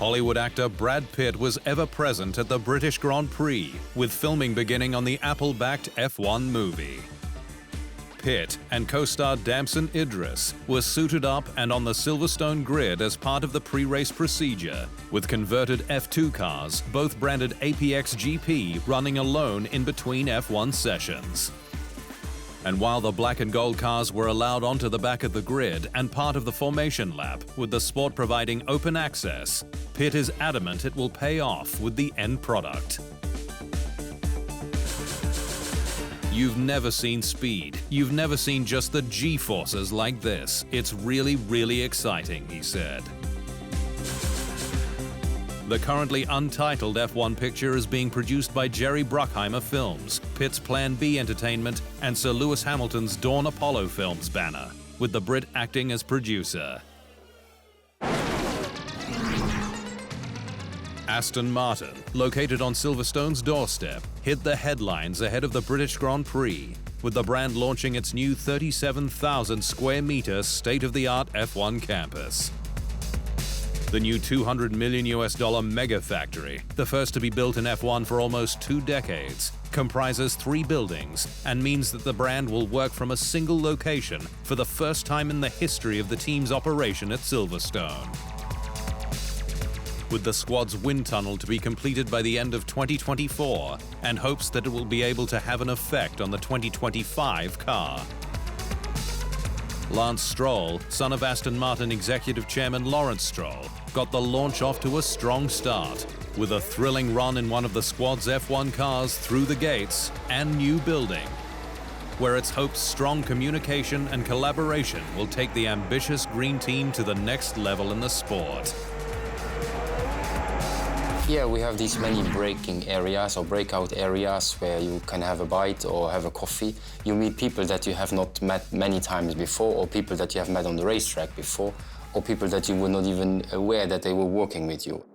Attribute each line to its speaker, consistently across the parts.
Speaker 1: Hollywood actor Brad Pitt was ever present at the British Grand Prix, with filming beginning on the Apple-backed F1 movie. Pitt and co-star Damson Idris were suited up and on the Silverstone grid as part of the pre-race procedure, with converted F2 cars, both branded APX GP, running alone in between F1 sessions. And while the black and gold cars were allowed onto the back of the grid and part of the formation lap, with the sport providing open access, Pitt is adamant it will pay off with the end product. You've never seen speed. You've never seen just the G-forces like this. It's really, really exciting, he said. The currently untitled F1 picture is being produced by Jerry Bruckheimer Films, Pitt's Plan B Entertainment, and Sir Lewis Hamilton's Dawn Apollo Films banner, with the Brit acting as producer. Aston Martin, located on Silverstone's doorstep, hit the headlines ahead of the British Grand Prix, with the brand launching its new 37,000 square meter state-of-the-art F1 campus. The new $200 million mega factory, the first to be built in F1 for almost 2 decades, comprises 3 buildings and means that the brand will work from a single location for the first time in the history of the team's operation at Silverstone. With the squad's wind tunnel to be completed by the end of 2024, and hopes that it will be able to have an effect on the 2025 car. Lance Stroll, son of Aston Martin executive chairman Lawrence Stroll, got the launch off to a strong start, with a thrilling run in one of the squad's F1 cars through the gates and new building, where it's hoped strong communication and collaboration will take the ambitious green team to the next level in the sport.
Speaker 2: Here we have these many breaking areas or breakout areas where you can have a bite or have a coffee. You meet people that you have not met many times before, or people that you have met on the racetrack before, or people that you were not even aware that they were working with you.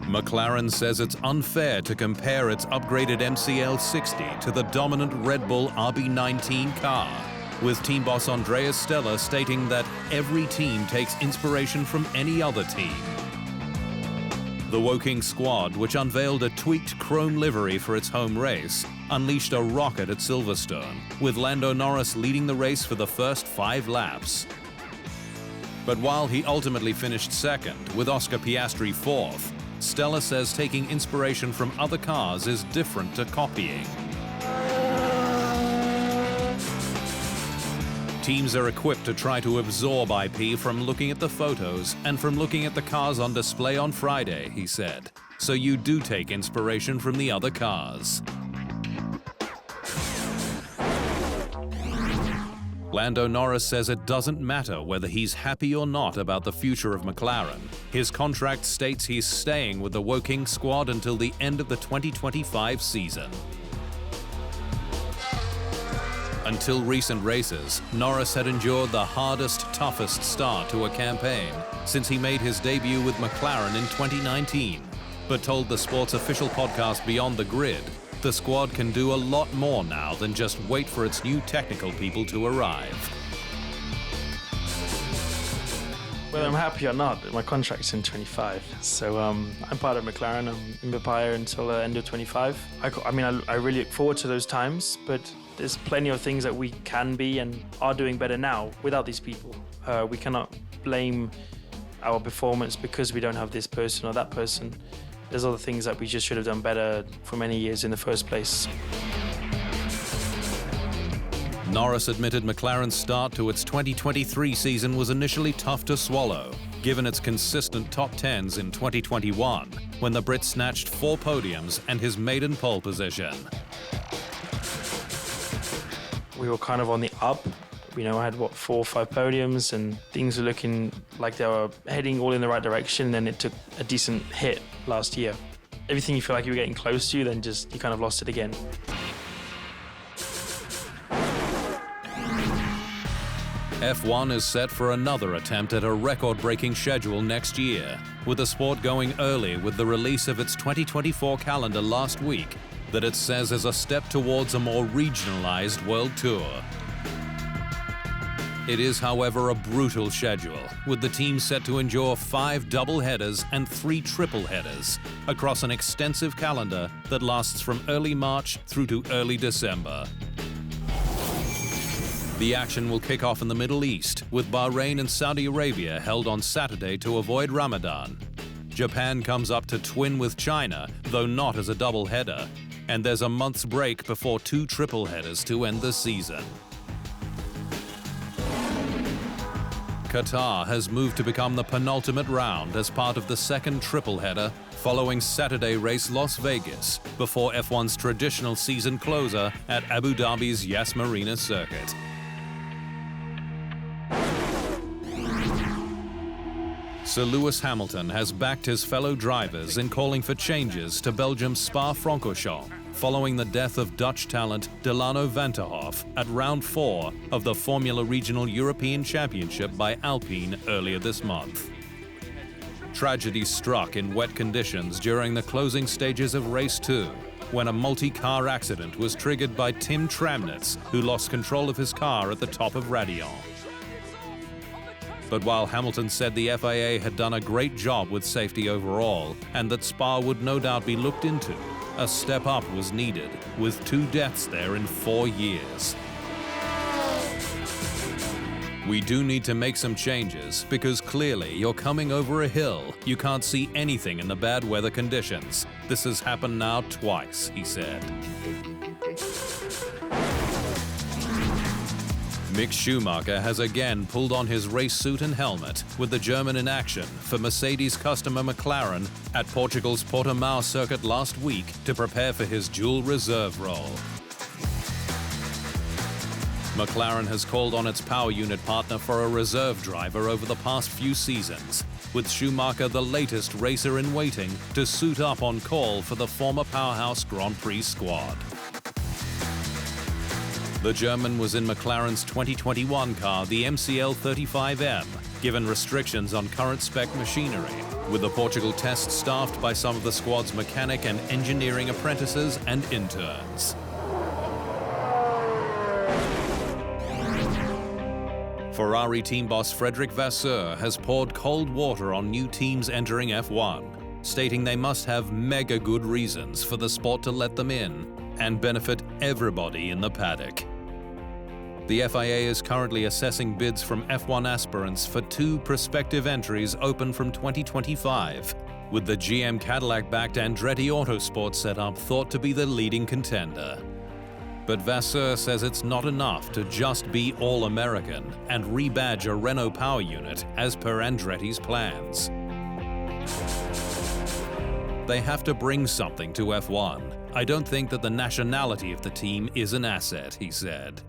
Speaker 1: McLaren says it's unfair to compare its upgraded MCL 60 to the dominant Red Bull RB19 car, with team boss Andreas Stella stating that every team takes inspiration from any other team. The Woking squad, which unveiled a tweaked chrome livery for its home race, unleashed a rocket at Silverstone, with Lando Norris leading the race for the first 5 laps. But while he ultimately finished second, with Oscar Piastri fourth, Stella says taking inspiration from other cars is different to copying. Teams are equipped to try to absorb IP from looking at the photos and from looking at the cars on display on Friday, he said. So you do take inspiration from the other cars. Lando Norris says it doesn't matter whether he's happy or not about the future of McLaren. His contract states he's staying with the Woking squad until the end of the 2025 season. Until recent races, Norris had endured the hardest, toughest start to a campaign since he made his debut with McLaren in 2019, but told the sport's official podcast Beyond the Grid, the squad can do a lot more now than just wait for its new technical people to arrive.
Speaker 3: Whether I'm happy or not, my contract's in 25, so I'm part of McLaren. I'm in Bapaya until the end of 25. I really look forward to those times, but there's plenty of things that we can be and are doing better now without these people. We cannot blame our performance because we don't have this person or that person. There's other things that we just should have done better for many years in the first place.
Speaker 1: Norris admitted McLaren's start to its 2023 season was initially tough to swallow, given its consistent top 10s in 2021, when the Brit snatched 4 podiums and his maiden pole position.
Speaker 3: We were kind of on the up. I had, 4 or 5 podiums, and things were looking like they were heading all in the right direction, and then it took a decent hit last year. Everything you feel like you were getting close to, then you kind of lost it again.
Speaker 1: F1 is set for another attempt at a record-breaking schedule next year, with the sport going early with the release of its 2024 calendar last week that it says is a step towards a more regionalized world tour. It is, however, a brutal schedule, with the team set to endure 5 double headers and 3 triple headers across an extensive calendar that lasts from early March through to early December. The action will kick off in the Middle East, with Bahrain and Saudi Arabia held on Saturday to avoid Ramadan. Japan comes up to twin with China, though not as a double header, and there's a month's break before 2 triple headers to end the season. Qatar has moved to become the penultimate round as part of the second triple header following Saturday race Las Vegas before F1's traditional season closer at Abu Dhabi's Yas Marina circuit. Sir Lewis Hamilton has backed his fellow drivers in calling for changes to Belgium's Spa-Francorchamps following the death of Dutch talent Delano Vanterhoff at round 4 of the Formula Regional European Championship by Alpine earlier this month. Tragedy struck in wet conditions during the closing stages of race 2, when a multi-car accident was triggered by Tim Tramnitz, who lost control of his car at the top of Radillon. But while Hamilton said the FIA had done a great job with safety overall, and that Spa would no doubt be looked into, a step up was needed, with 2 deaths there in 4 years. We do need to make some changes, because clearly you're coming over a hill. You can't see anything in the bad weather conditions. This has happened now twice, he said. Mick Schumacher has again pulled on his race suit and helmet, with the German in action for Mercedes customer McLaren at Portugal's Portimao circuit last week to prepare for his dual reserve role. McLaren has called on its power unit partner for a reserve driver over the past few seasons, with Schumacher the latest racer in waiting to suit up on call for the former powerhouse Grand Prix squad. The German was in McLaren's 2021 car, the MCL 35M, given restrictions on current spec machinery, with the Portugal test staffed by some of the squad's mechanic and engineering apprentices and interns. Ferrari team boss Frederic Vasseur has poured cold water on new teams entering F1, stating they must have mega good reasons for the sport to let them in and benefit everybody in the paddock. The FIA is currently assessing bids from F1 aspirants for 2 prospective entries open from 2025, with the GM Cadillac-backed Andretti Autosport setup thought to be the leading contender. But Vasseur says it's not enough to just be all-American and rebadge a Renault power unit as per Andretti's plans. They have to bring something to F1. I don't think that the nationality of the team is an asset, he said.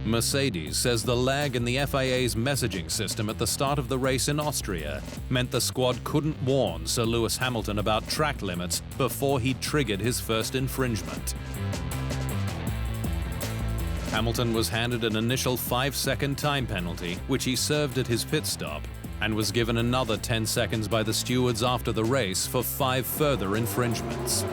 Speaker 1: Mercedes says the lag in the FIA's messaging system at the start of the race in Austria meant the squad couldn't warn Sir Lewis Hamilton about track limits before he triggered his first infringement. Hamilton was handed an initial 5-second time penalty, which he served at his pit stop, and was given another 10 seconds by the stewards after the race for 5 further infringements.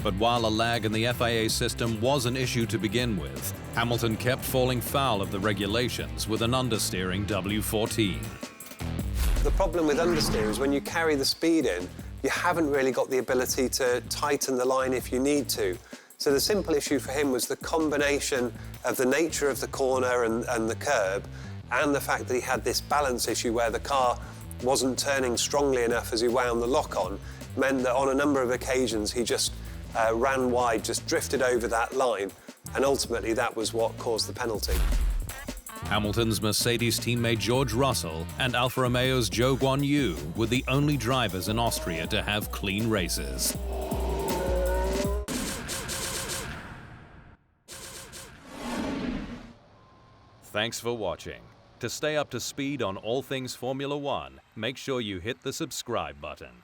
Speaker 1: But while a lag in the FIA system was an issue to begin with, Hamilton kept falling foul of the regulations with an understeering W14.
Speaker 4: The problem with understeer is when you carry the speed in, you haven't really got the ability to tighten the line if you need to. So the simple issue for him was the combination of the nature of the corner and the curb, and the fact that he had this balance issue where the car wasn't turning strongly enough as he wound the lock on, meant that on a number of occasions he just ran wide, just drifted over that line, and ultimately that was what caused the penalty.
Speaker 1: Hamilton's Mercedes teammate George Russell and Alfa Romeo's Zhou Guanyu were the only drivers in Austria to have clean races. Thanks for watching. To stay up to speed on all things Formula One, make sure you hit the subscribe button.